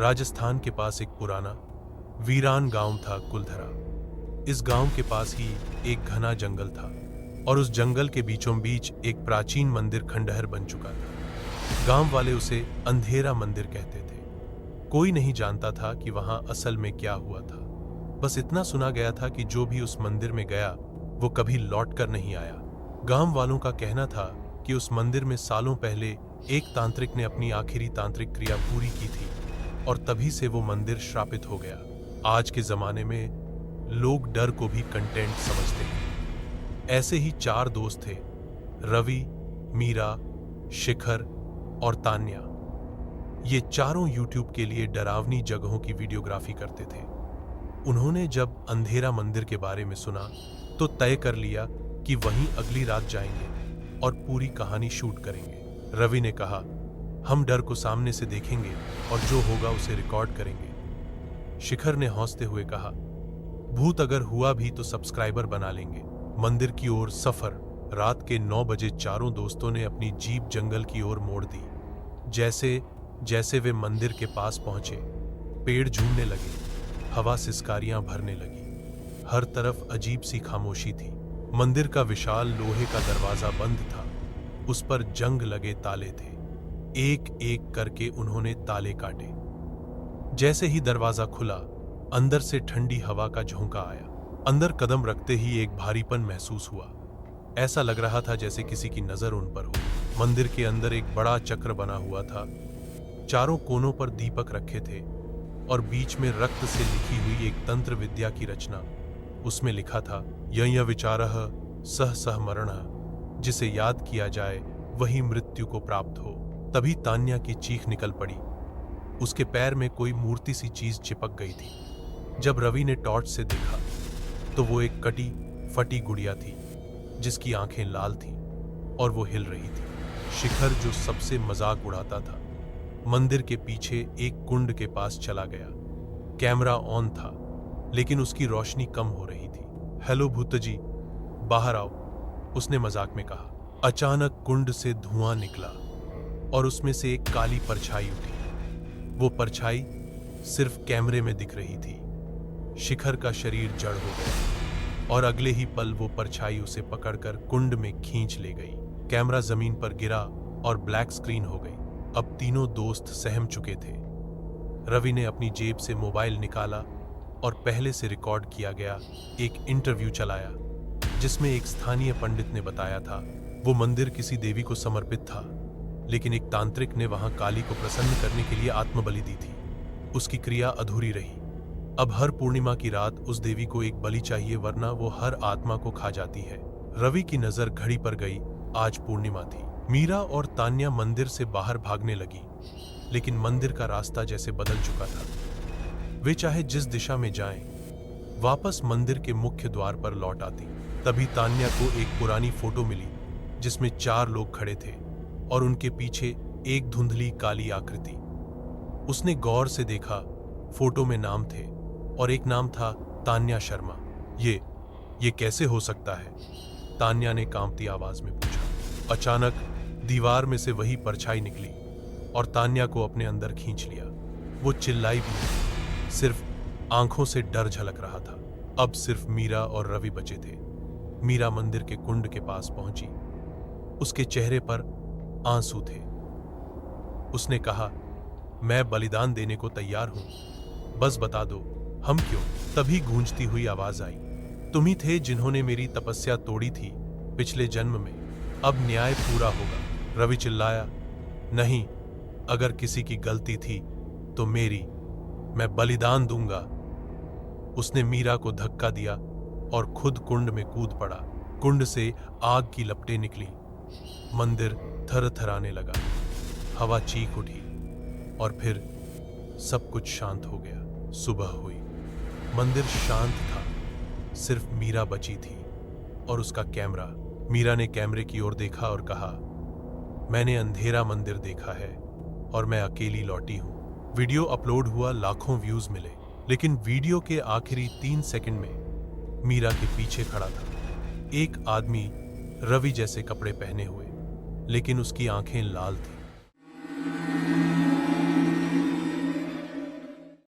राजस्थान के पास एक पुराना वीरान गांव था कुलधरा। इस गांव के पास ही एक घना जंगल था और उस जंगल के बीचों बीच एक प्राचीन मंदिर खंडहर बन चुका था। गांव वाले उसे अंधेरा मंदिर कहते थे। कोई नहीं जानता था कि वहां असल में क्या हुआ था। बस इतना सुना गया था कि जो भी उस मंदिर में गया वो कभी लौट कर नहीं आया। गांव वालों का कहना था कि उस मंदिर में सालों पहले एक तांत्रिक ने अपनी आखिरी तांत्रिक क्रिया पूरी की थी और तभी से वो मंदिर श्रापित हो गया। आज के जमाने में लोग डर को भी कंटेंट समझते हैं। ऐसे ही 4 दोस्त थे, रवि, मीरा, शिखर और तान्या। ये चारों यूट्यूब के लिए डरावनी जगहों की वीडियोग्राफी करते थे। उन्होंने जब अंधेरा मंदिर के बारे में सुना तो तय कर लिया कि वहीं अगली रात जाएंगे और पूरी कहानी शूट करेंगे। रवि ने कहा, हम डर को सामने से देखेंगे और जो होगा उसे रिकॉर्ड करेंगे। शिखर ने हौंसते हुए कहा, भूत अगर हुआ भी तो सब्सक्राइबर बना लेंगे। मंदिर की ओर सफर। रात के 9 बजे चारों दोस्तों ने अपनी जीप जंगल की ओर मोड़ दी। जैसे जैसे वे मंदिर के पास पहुंचे, पेड़ झूमने लगे, हवा सिसकारियां भरने लगी। हर तरफ अजीब सी खामोशी थी। मंदिर का विशाल लोहे का दरवाजा बंद था, उस पर जंग लगे ताले थे। एक एक करके उन्होंने ताले काटे। जैसे ही दरवाजा खुला, अंदर से ठंडी हवा का झोंका आया। अंदर कदम रखते ही एक भारीपन महसूस हुआ। ऐसा लग रहा था जैसे किसी की नजर उन पर हो। मंदिर के अंदर एक बड़ा चक्र बना हुआ था। चारों कोनों पर दीपक रखे थे और बीच में रक्त से लिखी हुई एक तंत्र विद्या की रचना। उसमें लिखा था, यं विचारः सह सह मरणः, जिसे याद किया जाए वही मृत्यु को प्राप्त हो। तभी तान्या की चीख निकल पड़ी। उसके पैर में कोई मूर्ति सी चीज चिपक गई थी। जब रवि ने टॉर्च से देखा तो वो एक कटी फटी गुड़िया थी जिसकी आंखें लाल थीं और वो हिल रही थी। शिखर, जो सबसे मजाक उड़ाता था, मंदिर के पीछे एक कुंड के पास चला गया। कैमरा ऑन था लेकिन उसकी रोशनी कम हो रही थी। हेलो भूतजी, बाहर आओ, उसने मजाक में कहा। अचानक कुंड से धुआं निकला और उसमें से एक काली परछाई उठी। वो परछाई सिर्फ कैमरे में दिख रही थी। शिखर का शरीर जड़ हो गया और अगले ही पल वो परछाई उसे पकड़कर कुंड में खींच ले गई। कैमरा जमीन पर गिरा और ब्लैक स्क्रीन हो गई। अब तीनों दोस्त सहम चुके थे। रवि ने अपनी जेब से मोबाइल निकाला और पहले से रिकॉर्ड किया गया एक इंटरव्यू चलाया जिसमें एक स्थानीय पंडित ने बताया था वो मंदिर किसी देवी को समर्पित था, लेकिन एक तांत्रिक ने वहां काली को प्रसन्न करने के लिए आत्मबलि दी थी। उसकी क्रिया अधूरी रही। अब हर पूर्णिमा की रात उस देवी को एक बलि चाहिए, वरना वो हर आत्मा को खा जाती है। रवि की नजर घड़ी पर गई। आज पूर्णिमा थी। मीरा और तान्या मंदिर से बाहर भागने लगी, लेकिन मंदिर का रास्ता जैसे बदल चुका था। वे चाहे जिस दिशा में जाएं, वापस मंदिर के मुख्य द्वार पर लौट आती। तभी तान्या को एक पुरानी फोटो मिली जिसमें 4 लोग खड़े थे और उनके पीछे एक धुंधली काली आकृति। उसने गौर से देखा, फोटो में नाम थे और एक नाम था तान्या शर्मा। ये कैसे हो सकता है? तान्या ने कांपती आवाज में पूछा। अचानक दीवार में से वही परछाई निकली और तान्या को अपने अंदर खींच लिया। वो चिल्लाई भी नहीं, सिर्फ आंखों से डर झलक रहा था। अब सिर्फ मीरा और रवि बचे थे। मीरा मंदिर के कुंड के पास पहुंची। उसके चेहरे पर आंसू थे। उसने कहा, मैं बलिदान देने को तैयार हूं, बस बता दो हम क्यों। तभी गूंजती हुई आवाज आई, तुम ही थे जिन्होंने मेरी तपस्या तोड़ी थी पिछले जन्म में, अब न्याय पूरा होगा। रवि चिल्लाया, नहीं, अगर किसी की गलती थी तो मेरी, मैं बलिदान दूंगा। उसने मीरा को धक्का दिया और खुद कुंड में कूद पड़ा। कुंड से आग की लपटें निकली। मंदिर थरथराने लगा। हवा चीख उठी और फिर सब कुछ शांत हो गया। सुबह हुई। मंदिर शांत था, सिर्फ मीरा बची थी और उसका कैमरा। मीरा ने कैमरे की ओर देखा और कहा, मैंने अंधेरा मंदिर देखा है और मैं अकेली लौटी हूं। वीडियो अपलोड हुआ, लाखों व्यूज मिले, लेकिन वीडियो के आखिरी 3 सेकंड में मीरा के पीछे खड़ा था एक आदमी, रवि जैसे कपड़े पहने हुए, लेकिन उसकी आंखें लाल थी।